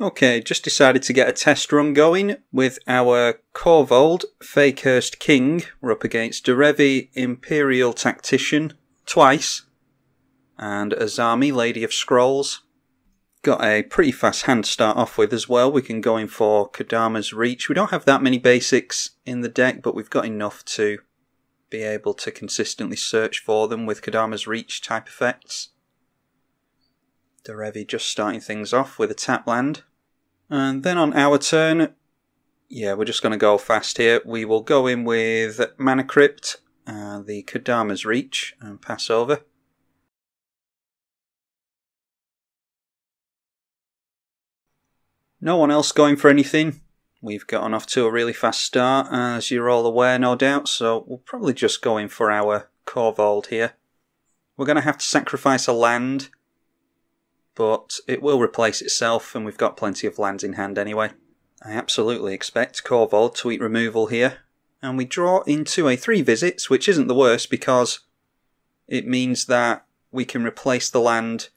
Okay, just decided to get a test run going with our Korvold Fae-Cursed King. We're up against Derevi, Empyrial Tactician, twice, and Azami, Lady of Scrolls. Got a pretty fast hand to start off with as well. We can go in for Kodama's Reach. We don't have that many basics in the deck, but we've got enough to be able to consistently search for them with Kodama's Reach type effects. Derevi just starting things off with a tap land. And then on our turn, yeah, we're just going to go fast here. We will go in with Mana Crypt and the Kodama's Reach and pass over. No one else going for anything. We've gotten off to a really fast start, as you're all aware, no doubt, so we'll probably just go in for our Korvold here. We're going to have to sacrifice a land, but it will replace itself, and we've got plenty of lands in hand anyway. I absolutely expect Korvold to eat removal here, and we draw into a 3 visits, which isn't the worst because it means that we can replace the land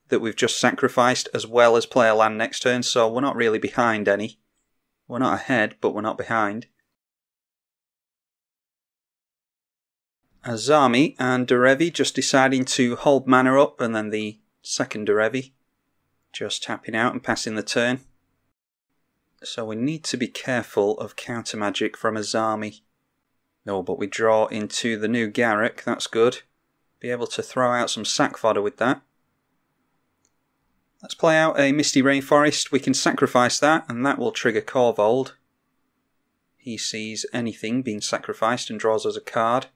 that we've just sacrificed as well as play a land next turn, so we're not really behind any. We're not ahead, but we're not behind. Azami and Derevi just deciding to hold mana up, and then the second Derevi just tapping out and passing the turn. So we need to be careful of counter magic from Azami. No, but we draw into the new Garruk, that's good. Be able to throw out some sack fodder with that. Let's play out a Misty Rainforest. We can sacrifice that, and that will trigger Korvold. He sees anything being sacrificed and draws us a card.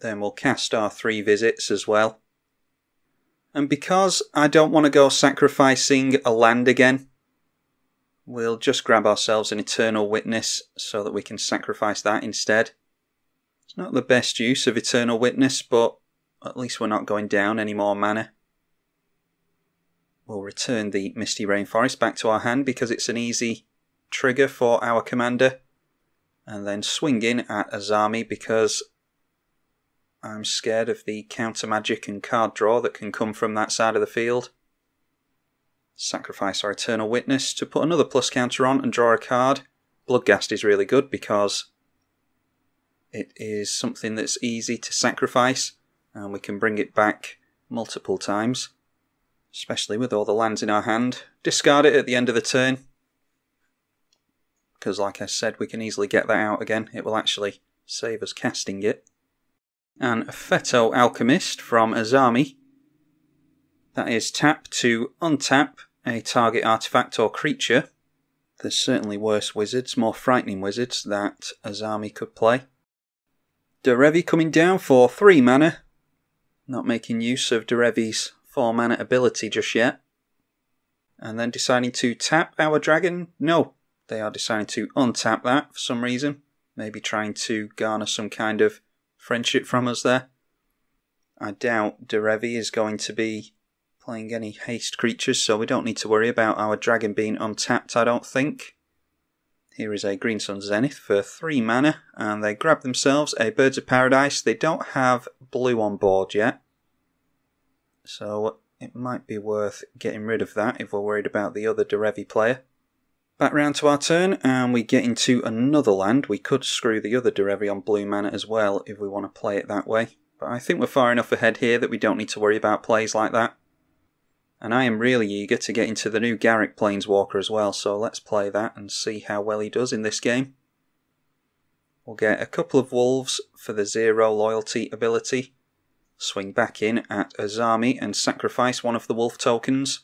Then we'll cast our 3 visits as well. And because I don't want to go sacrificing a land again, we'll just grab ourselves an Eternal Witness so that we can sacrifice that instead. It's not the best use of Eternal Witness, but at least we're not going down any more mana. We'll return the Misty Rainforest back to our hand because it's an easy trigger for our commander. And then swing in at Azami because I'm scared of the counter magic and card draw that can come from that side of the field. Sacrifice our Eternal Witness to put another plus counter on and draw a card. Bloodghast is really good because it is something that's easy to sacrifice and we can bring it back multiple times. Especially with all the lands in our hand. Discard it at the end of the turn. Because like I said, we can easily get that out again. It will actually save us casting it. And Pheto Alchemist from Azami. That is tap to untap a target artifact or creature. There's certainly worse wizards, more frightening wizards that Azami could play. Derevi coming down for 3 mana. Not making use of Derevi's 4 mana ability just yet. And then deciding to tap our dragon? No, they are deciding to untap that for some reason. Maybe trying to garner some kind of friendship from us there. I doubt Derevi is going to be playing any haste creatures, so we don't need to worry about our dragon being untapped, I don't think. Here is a Green Sun Zenith for 3 mana, and they grab themselves a Birds of Paradise. They don't have blue on board yet. So it might be worth getting rid of that if we're worried about the other Derevi player. Back round to our turn and we get into another land. We could screw the other Derevi on blue mana as well if we want to play it that way. But I think we're far enough ahead here that we don't need to worry about plays like that. And I am really eager to get into the new Garruk Planeswalker as well, so let's play that and see how well he does in this game. We'll get a couple of Wolves for the 0 loyalty ability. Swing back in at Azami and sacrifice one of the wolf tokens.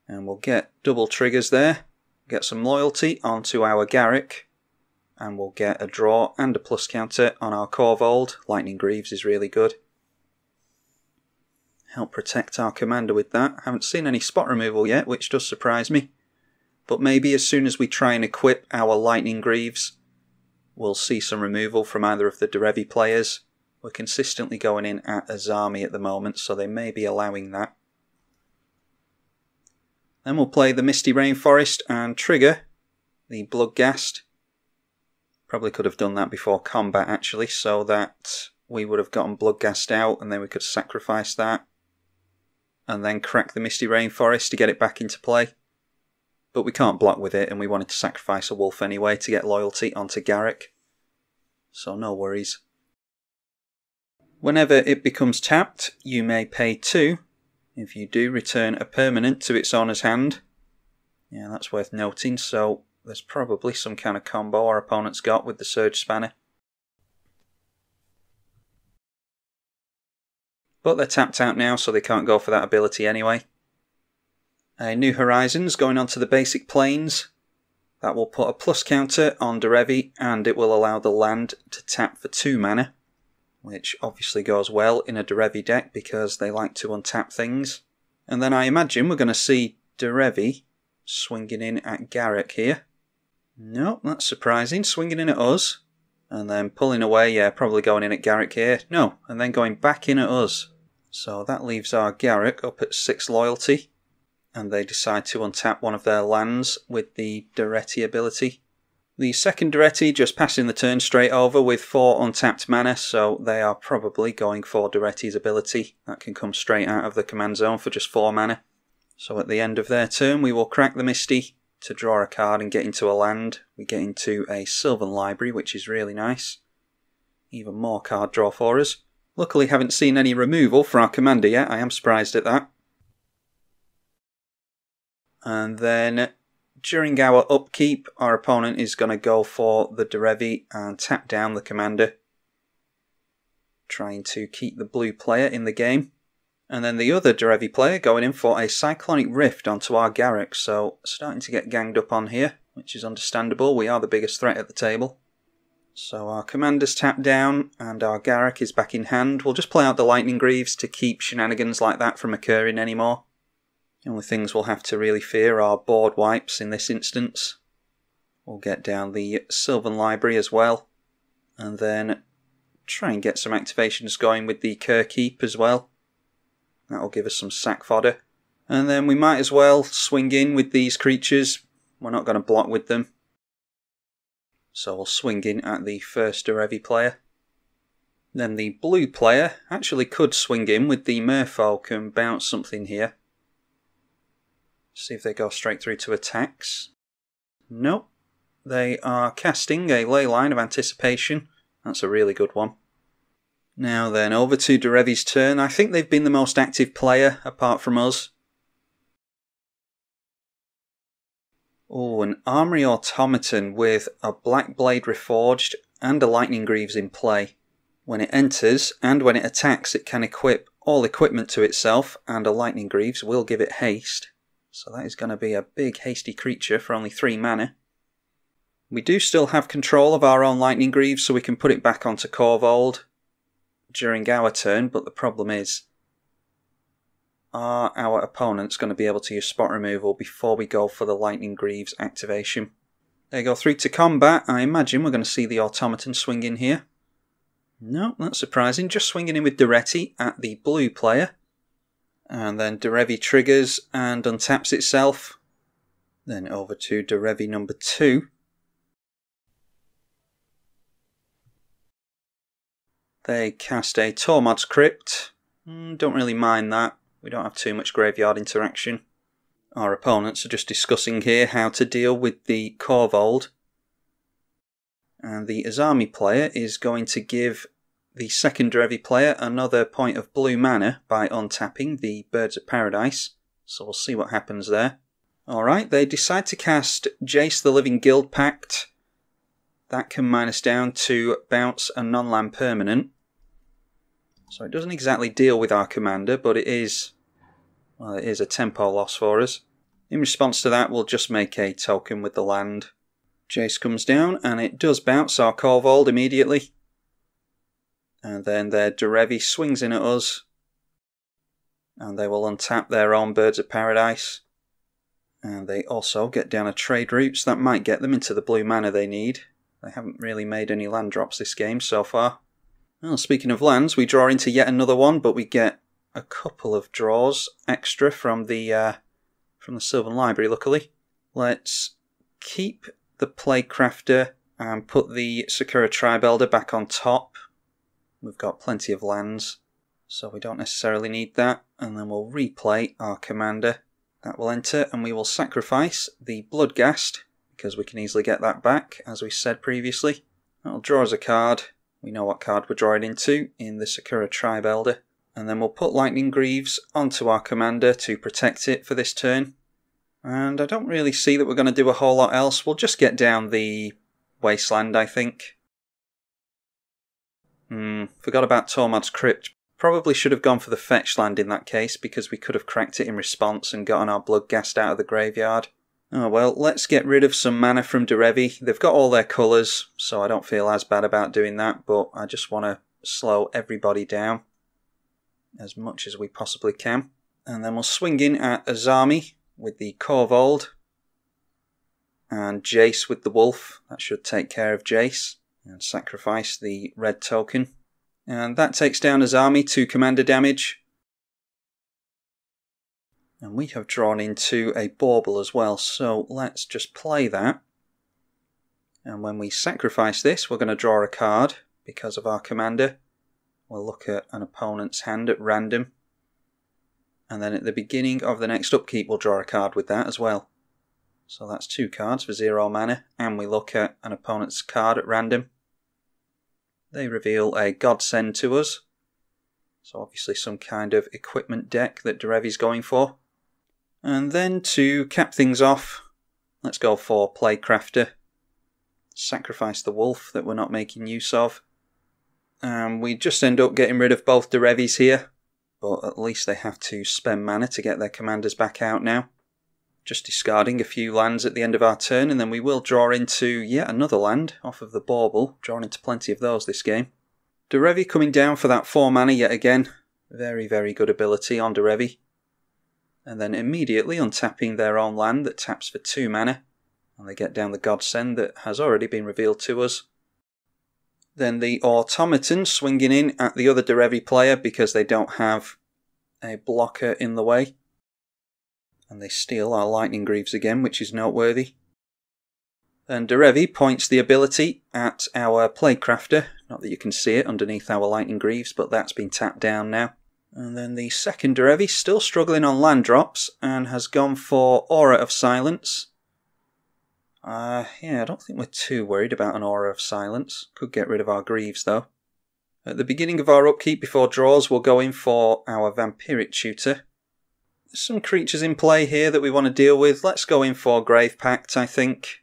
And we'll get double triggers there. Get some loyalty onto our Garruk. And we'll get a draw and a plus counter on our Korvold. Lightning Greaves is really good. Help protect our commander with that. Haven't seen any spot removal yet, which does surprise me. But maybe as soon as we try and equip our Lightning Greaves, we'll see some removal from either of the Derevi players. We're consistently going in at Azami at the moment, so they may be allowing that. Then we'll play the Misty Rainforest and trigger the Bloodghast. Probably could have done that before combat actually, so that we would have gotten Bloodghast out and then we could sacrifice that. and then crack the Misty Rainforest to get it back into play. But we can't block with it, and we wanted to sacrifice a wolf anyway to get loyalty onto Garruk. So no worries. Whenever it becomes tapped, you may pay 2. If you do, return a permanent to its owner's hand. Yeah, that's worth noting, so there's probably some kind of combo our opponent's got with the Surge Spanner. But they're tapped out now, so they can't go for that ability anyway. A New Horizons going onto the basic planes. That will put a plus counter on Derevi, and it will allow the land to tap for 2 mana, which obviously goes well in a Derevi deck because they like to untap things. And then I imagine we're going to see Derevi swinging in at Garruk here. No, that's surprising. Swinging in at us, and then pulling away, yeah, probably going in at Garruk here. No, and then going back in at us. So that leaves our Garruk up at 6 loyalty. And they decide to untap one of their lands with the Derevi ability. The second Derevi just passing the turn straight over with 4 untapped mana, so they are probably going for Derevi's ability. That can come straight out of the command zone for just 4 mana. So at the end of their turn we will crack the Misty to draw a card and get into a land. We get into a Sylvan Library, which is really nice. Even more card draw for us. Luckily haven't seen any removal for our commander yet, I am surprised at that. And then, during our upkeep, our opponent is going to go for the Derevi and tap down the commander, trying to keep the blue player in the game. And then the other Derevi player going in for a Cyclonic Rift onto our Garruk, so starting to get ganged up on here, which is understandable. We are the biggest threat at the table. So our commander's tapped down, and our Garruk is back in hand. We'll just play out the Lightning Greaves to keep shenanigans like that from occurring anymore. The only things we'll have to really fear are board wipes in this instance. We'll get down the Sylvan Library as well. And then try and get some activations going with the Kerkeep as well. That'll give us some sack fodder. And then we might as well swing in with these creatures. We're not going to block with them. So we'll swing in at the first Derevi player. Then the blue player actually could swing in with the Merfolk and bounce something here. See if they go straight through to attacks. Nope. They are casting a Leyline of Anticipation. That's a really good one. Now then, over to Derevi's turn. I think they've been the most active player, apart from us. Oh, an Armory Automaton with a Black Blade Reforged and a Lightning Greaves in play. When it enters, and when it attacks, it can equip all equipment to itself, and a Lightning Greaves will give it haste. So that is going to be a big hasty creature for only 3 mana. We do still have control of our own Lightning Greaves, so we can put it back onto Korvold during our turn, but the problem is, are our opponents going to be able to use spot removal before we go for the Lightning Greaves activation? They go through to combat. I imagine we're going to see the Automaton swing in here. No, that's surprising. Just swinging in with Derevi at the blue player. And then Derevi triggers and untaps itself. Then over to Derevi number 2. They cast a Tormod's Crypt. Don't really mind that. We don't have too much graveyard interaction. Our opponents are just discussing here how to deal with the Korvold. And the Azami player is going to give the second Derevi player another point of blue mana by untapping the Birds of Paradise. So we'll see what happens there. Alright, they decide to cast Jace the Living Guild Pact. That can minus down to bounce a non-land permanent. So it doesn't exactly deal with our commander, but it is a tempo loss for us. In response to that, we'll just make a token with the land. Jace comes down, and it does bounce our Korvold immediately. And then their Derevi swings in at us. And they will untap their own Birds of Paradise. And they also get down a trade route, so that might get them into the blue mana they need. They haven't really made any land drops this game so far. Well, speaking of lands, we draw into yet another one, but we get a couple of draws extra from the Sylvan Library, luckily. Let's keep the Plaguecrafter and put the Sakura Tribe Elder back on top. We've got plenty of lands, so we don't necessarily need that. and then we'll replay our commander. That will enter, and we will sacrifice the Bloodghast, because we can easily get that back, as we said previously. That'll draw us a card. We know what card we're drawing into in the Sakura Tribe Elder. And then we'll put Lightning Greaves onto our commander to protect it for this turn. And I don't really see that we're going to do a whole lot else. We'll just get down the Wasteland, I think. Forgot about Tormod's Crypt. Probably should have gone for the fetch land in that case, because we could have cracked it in response and gotten our Bloodghast out of the graveyard. Oh well, let's get rid of some mana from Derevi. They've got all their colours, so I don't feel as bad about doing that, but I just want to slow everybody down as much as we possibly can. And then we'll swing in at Azami with the Korvold, and Jace with the Wolf. That should take care of Jace, and sacrifice the red token. And that takes down Azami to commander damage. And we have drawn into a bauble as well, so let's just play that. And when we sacrifice this, we're going to draw a card because of our commander. We'll look at an opponent's hand at random. And then at the beginning of the next upkeep, we'll draw a card with that as well. So that's 2 cards for 0 mana, and we look at an opponent's card at random. They reveal a Godsend to us. So obviously some kind of equipment deck that Derevi's going for. And then to cap things off, let's go for Plaguecrafter. Sacrifice the Wolf that we're not making use of. And we just end up getting rid of both Derevis here. But at least they have to spend mana to get their commanders back out now. Just discarding a few lands at the end of our turn, and then we will draw into yet another land off of the bauble. Drawing into plenty of those this game. Derevi coming down for that 4 mana yet again. Very, very good ability on Derevi. And then immediately untapping their own land that taps for 2 mana. And they get down the Godsend that has already been revealed to us. Then the Automaton swinging in at the other Derevi player because they don't have a blocker in the way. And they steal our Lightning Greaves again, which is noteworthy. And Derevi points the ability at our Plaguecrafter. Not that you can see it underneath our Lightning Greaves, but that's been tapped down now. And then the second Derevi, still struggling on land drops, and has gone for Aura of Silence. Yeah, I don't think we're too worried about an Aura of Silence. Could get rid of our Greaves, though. At the beginning of our upkeep before draws, we'll go in for our Vampiric Tutor. There's some creatures in play here that we want to deal with. Let's go in for Grave Pact, I think.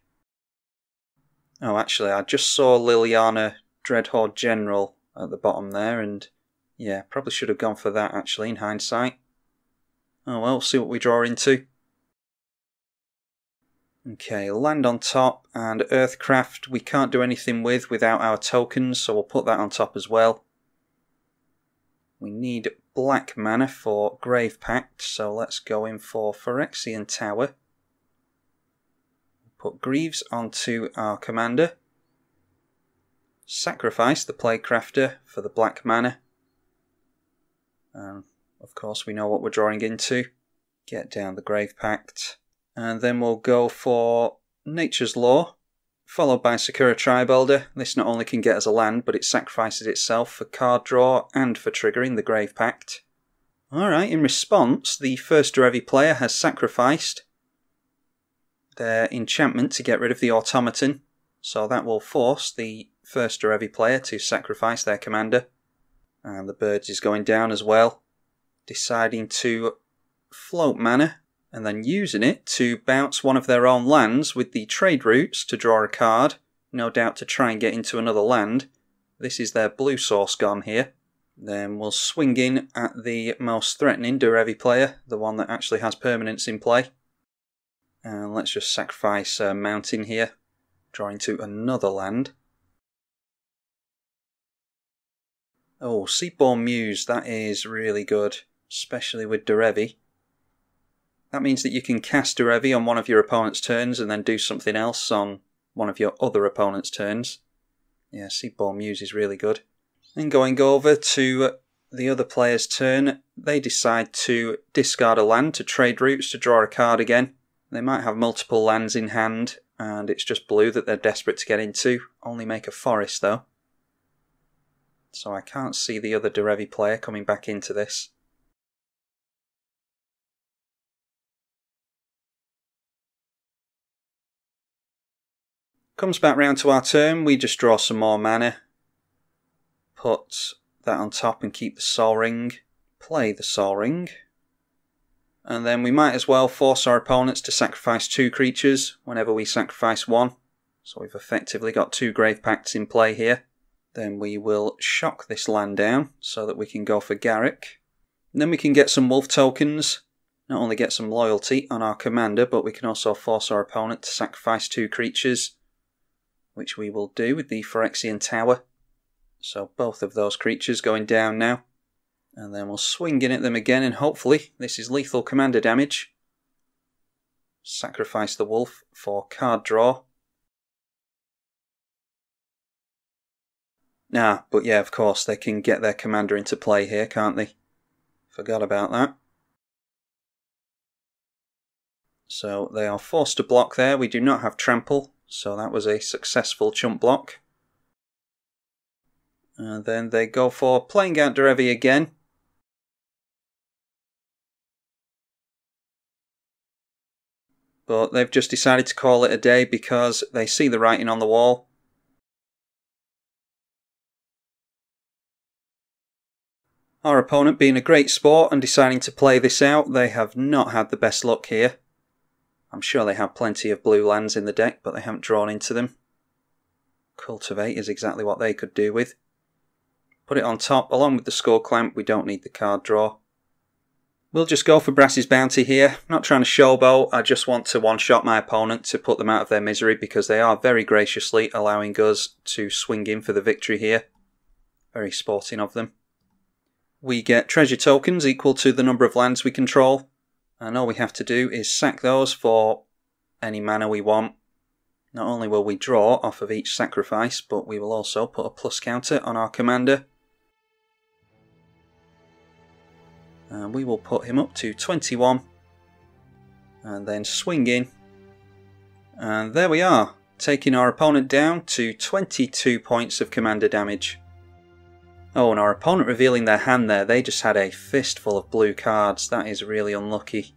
Oh, actually, I just saw Liliana Dreadhorde General at the bottom there, and yeah, probably should have gone for that, actually, in hindsight. Oh well, see what we draw into. Okay, land on top, and Earthcraft we can't do anything with without our tokens, so we'll put that on top as well. We need black mana for Grave Pact, so let's go in for Phyrexian Tower. Put Greaves onto our commander. Sacrifice the Plaguecrafter for the black mana. And of course we know what we're drawing into. Get down the Grave Pact. And then we'll go for Nature's Law, followed by Sakura Tribe Elder. This not only can get us a land, but it sacrifices itself for card draw and for triggering the Grave Pact. Alright, in response, the first Derevi player has sacrificed their enchantment to get rid of the Automaton, so that will force the first Derevi player to sacrifice their commander. And the Birds is going down as well, deciding to float mana and then using it to bounce one of their own lands with the trade routes to draw a card, no doubt to try and get into another land. This is their blue source gone here. Then we'll swing in at the most threatening Derevi player, the one that actually has permanents in play. And let's just sacrifice a mountain here, drawing to another land. Oh, Seaborn Muse, that is really good, especially with Derevi. That means that you can cast Derevi on one of your opponent's turns and then do something else on one of your other opponent's turns. Yeah, Seaborn Muse is really good. Then going over to the other player's turn, they decide to discard a land to trade routes to draw a card again. They might have multiple lands in hand, and it's just blue that they're desperate to get into. Only make a forest though. So I can't see the other Derevi player coming back into this. Comes back round to our turn, we just draw some more mana. Put that on top and keep the Sol Ring. Play the Sol Ring. And then we might as well force our opponents to sacrifice 2 creatures whenever we sacrifice 1. So we've effectively got 2 Grave Pacts in play here. Then we will shock this land down so that we can go for Garruk. And then we can get some Wolf tokens. Not only get some loyalty on our commander, but we can also force our opponent to sacrifice 2 creatures, which we will do with the Phyrexian Tower. So both of those creatures going down now. And then we'll swing in at them again, and hopefully this is lethal commander damage. Sacrifice the wolf for card draw. But yeah, of course, they can get their commander into play here, can't they? Forgot about that. So they are forced to block there. We do not have trample, so that was a successful chump block. And then they go for playing out Derevi again. But they've just decided to call it a day because they see the writing on the wall. Our opponent being a great sport and deciding to play this out, they have not had the best luck here. I'm sure they have plenty of blue lands in the deck, but they haven't drawn into them. Cultivate is exactly what they could do with. Put it on top, along with the Skull Clamp. We don't need the card draw. We'll just go for Brass's Bounty here. Not trying to showboat, I just want to one-shot my opponent to put them out of their misery because they are very graciously allowing us to swing in for the victory here. Very sporting of them. We get treasure tokens equal to the number of lands we control, and all we have to do is sack those for any mana we want. Not only will we draw off of each sacrifice, but we will also put a plus counter on our commander. And we will put him up to 21, and then swing in. And there we are, taking our opponent down to 22 points of commander damage. Oh, and our opponent revealing their hand there, they just had a fistful of blue cards. That is really unlucky.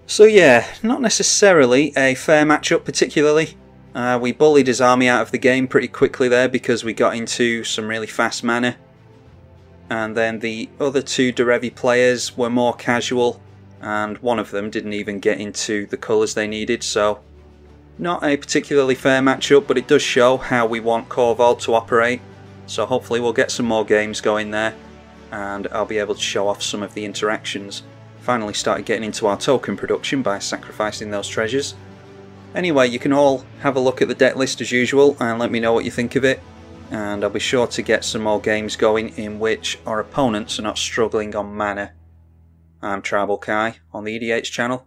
So yeah, not necessarily a fair matchup particularly. We bullied Azami out of the game pretty quickly there because we got into some really fast mana. And then the other 2 Derevi players were more casual, and one of them didn't even get into the colours they needed, so not a particularly fair matchup, but it does show how we want Korvold to operate. So hopefully we'll get some more games going there, and I'll be able to show off some of the interactions. Finally started getting into our token production by sacrificing those treasures. Anyway, you can all have a look at the deck list as usual and let me know what you think of it. And I'll be sure to get some more games going in which our opponents are not struggling on mana. I'm tribalkai on the EDH channel.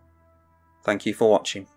Thank you for watching.